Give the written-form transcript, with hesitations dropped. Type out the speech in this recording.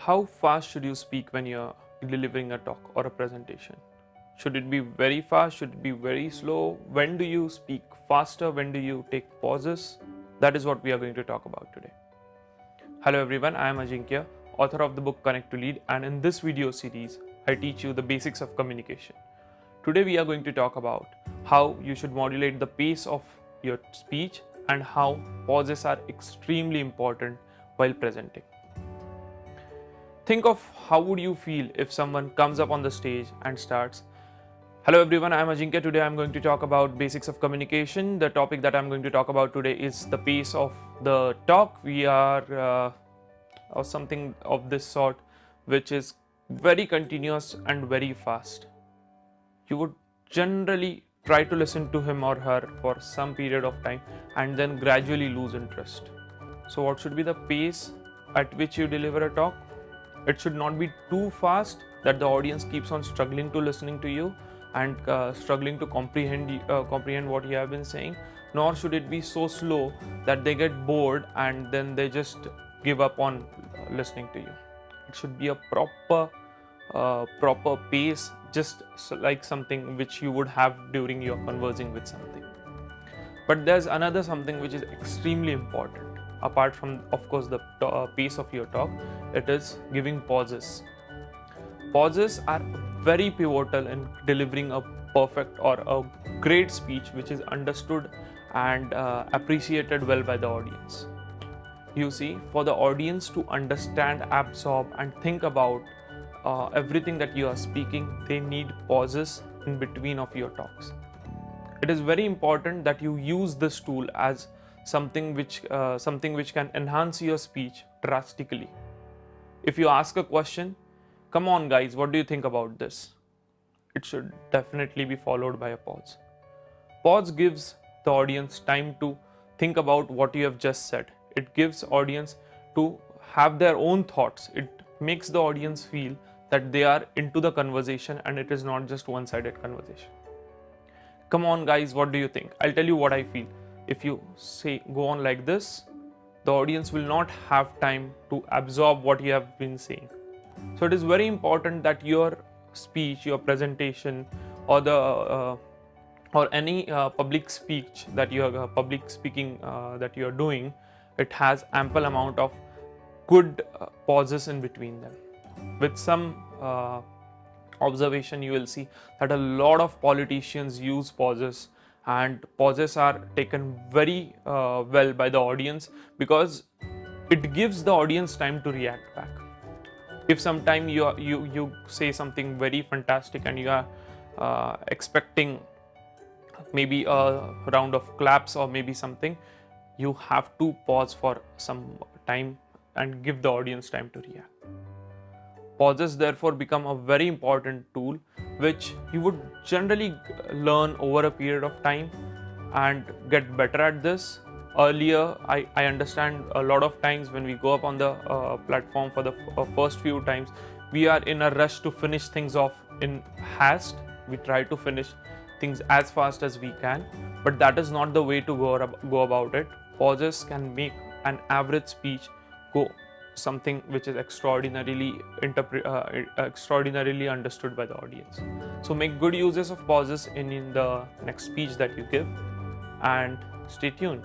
How fast should you speak when you're delivering a talk or a presentation? Should it be very fast? Should it be very slow? When do you speak faster? When do you take pauses? That is what we are going to talk about today. Hello everyone, I am Ajinkya, author of the book Connect to Lead, and in this video series, I teach you the basics of communication. Today we are going to talk about how you should modulate the pace of your speech and how pauses are extremely important while presenting. Think of how would you feel if someone comes up on the stage and starts, "Hello everyone, I am Ajinkya. Today I am going to talk about basics of communication. The topic that I am going to talk about today is the pace of the talk. We are or something of this sort, which is very continuous and very fast." You would generally try to listen to him or her for some period of time and then gradually lose interest. So what should be the pace at which you deliver a talk? It should not be too fast that the audience keeps on struggling to listening to you and struggling to comprehend what you have been saying, nor should it be so slow that they get bored and then they just give up on listening to you. It should be a proper pace, just like something which you would have during your conversing with something. But there's another something which is extremely important. Apart from, of course, the pace of your talk, it is giving pauses. Pauses are very pivotal in delivering a perfect or a great speech which is understood and appreciated well by the audience. You see, for the audience to understand, absorb, and think about everything that you are speaking, they need pauses in between of your talks. It is very important that you use this tool as something which can enhance your speech drastically. If you ask a question, "Come on guys, what do you think about this?" it should definitely be followed by a pause. Pause gives the audience time to think about what you have just said. It gives audience to have their own thoughts. It makes the audience feel that they are into the conversation and it is not just one-sided conversation. "Come on guys, what do you think? I'll tell you what I feel." If you say go on like this, the audience will not have time to absorb what you have been saying. So it is very important that your speech, your presentation, or the or any public speech that you are public speaking that you are doing, it has ample amount of good pauses in between them. With some observation, you will see that a lot of politicians use pauses, and pauses are taken very well by the audience because it gives the audience time to react back. If sometime you say something very fantastic and you are expecting maybe a round of claps or maybe something, you have to pause for some time and give the audience time to react. Pauses therefore become a very important tool which you would generally learn over a period of time and get better at this. Earlier, I understand a lot of times when we go up on the platform for the first few times, we are in a rush to finish things off in haste. We try to finish things as fast as we can, but that is not the way to go about it. Pauses can make an average speech go something which is extraordinarily understood by the audience. So make good uses of pauses in the next speech that you give, and stay tuned.